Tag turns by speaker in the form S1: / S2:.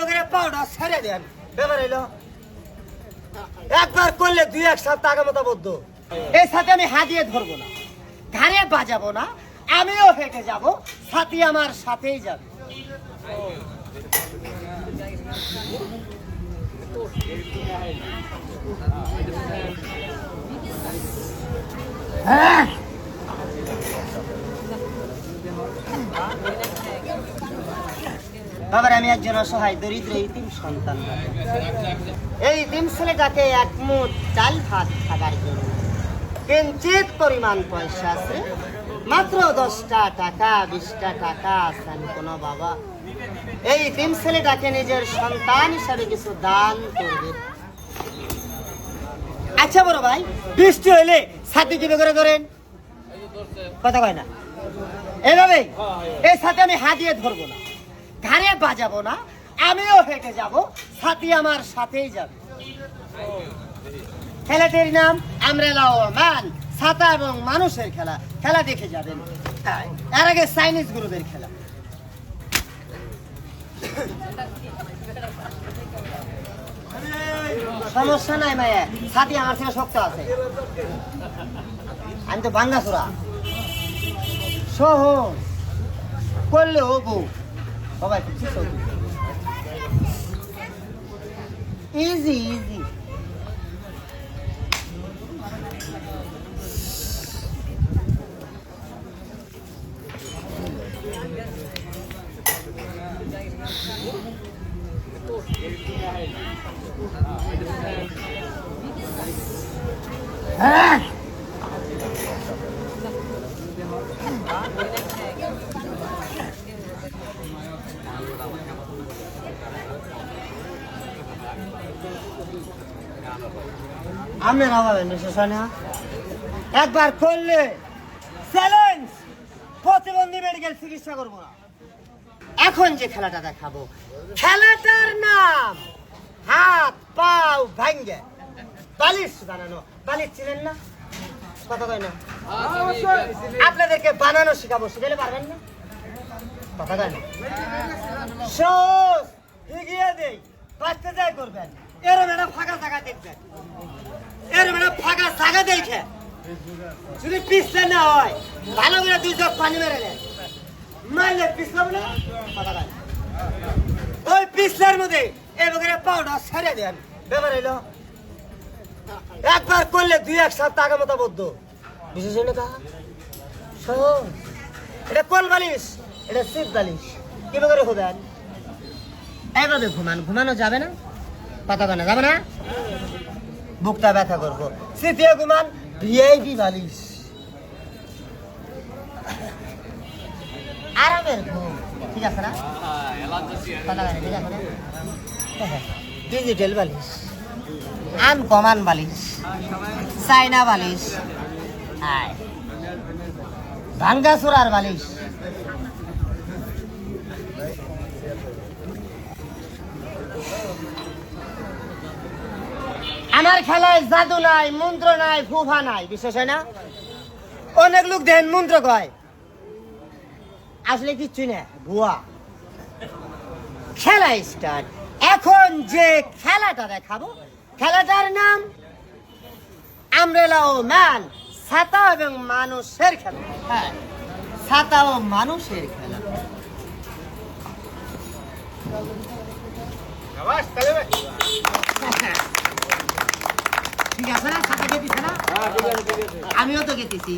S1: এবারে পাউডার ছেড়ে দেন ব্যাপার এলো একবার করলে 2-1 সপ্তাহ আগে মতো বদ্ধ এই সাথে আমি হাত দিয়ে ধরবো না ঘাড়ে বাজাবো না আমিও হেঁটে যাব সাথী আমার সাথেই যাবে হ্যাঁ বাবার আমি একজন অসহায় দরিদ্র ইতিম সন্তান এই ইতিম ছেলেটাকে এক মুঠ চাল ভাত খাবার জন্য কিঞ্চিত পরিমাণ পয়সা আছে মাত্র 10টা টাকা 20টা টাকা আছেন কোন বাবা এই ইতিম ছেলেটাকে নিজের সন্তান হিসাবে কিছু দান করবে আচ্ছা বড় ভাই বৃষ্টি হইলে ছাতি কিভাবে করে ধরেন কথা কয় না এইভাবে এই সাথে আমি হাত দিয়ে ধরবো না ঘাড়ে বাজাবো না আমিও হেঁটে যাব সাথী আমার সাথেই যাবে খেলাটির নাম আমরেলা ও ম্যান ছাতা এবং মানুষের খেলা খেলা দেখে যাবেন এর আগে চাইনিজ গ্রুপের খেলা সমস্যা নাই মায়া সাথী আমার থেকে শক্ত আছে আমি তো বাঙ্গাসুরা সহজ করলে হবো সবাই ইজি ইজি হ্যাঁ আমি রাবাবেন বিশেষ না একবার করলে চ্যালেঞ্জ প্রতিবন্ধী মেডিকেল চিকিৎসা করবো না এখন যে খেলাটা দেখাবো খেলাটার নাম হাত পাও ভাঙ্গে বালিশ বানানো বালিশ ছিলেন না কথা কয় না আপনাদেরকে বানানো শিখাবো শিখালে পারবেন না কথা কয় না সহজ এগিয়ে দেই বাঁচতে যাই করবেন এরম একটা ফাঁকা জায়গা দেখবেন এরম একটা ফাঁকা জায়গা দেখে যদি পিছলে না হয় ভালো করে 2 জগ পানি মেরে নেন মারলে পিছলাম না ওই পিছলার মধ্যে এবারে পাউডার ছেড়ে দেন ব্যাপার এলো একবার করলে 2-1 সপ্তাহ আগে মতো বদ্ধ বিশেষ না এটা কোন বালিশ এটা শীত বালিশ কিভাবে করে হবেন এইভাবে ঘুমানো যাবে না পাতা বানা যাবে না বুকটা ব্যথা করবো শীতে ঘুমান ভিআইপি বালিশ আরামের ঘুম ঠিক আছে না পাতা বানা ঠিক আছে না ডিজিটাল বালিশ আনকমন বালিশ চাইনা বালিশ ভাঙ্গাসুরার বালিশ আমার খেলায় জাদু নাই মন্ত্র নাই ফুফা নাই বিশ্বাস হয় না অনেক লোক দেন মন্ত্র কয় আসলে কিচ্ছু না ভুয়া খেলা স্টার্ট এখন যে খেলাটা দেখাবো খেলাটার নাম আমরেলা ও ম্যান ছাতা এবং মানুষের খেলা হ্যাঁ ছাতা ও মানুষের খেলা ঠিক আছে না ছাতা গেতিছে না আমিও তো গেতেছি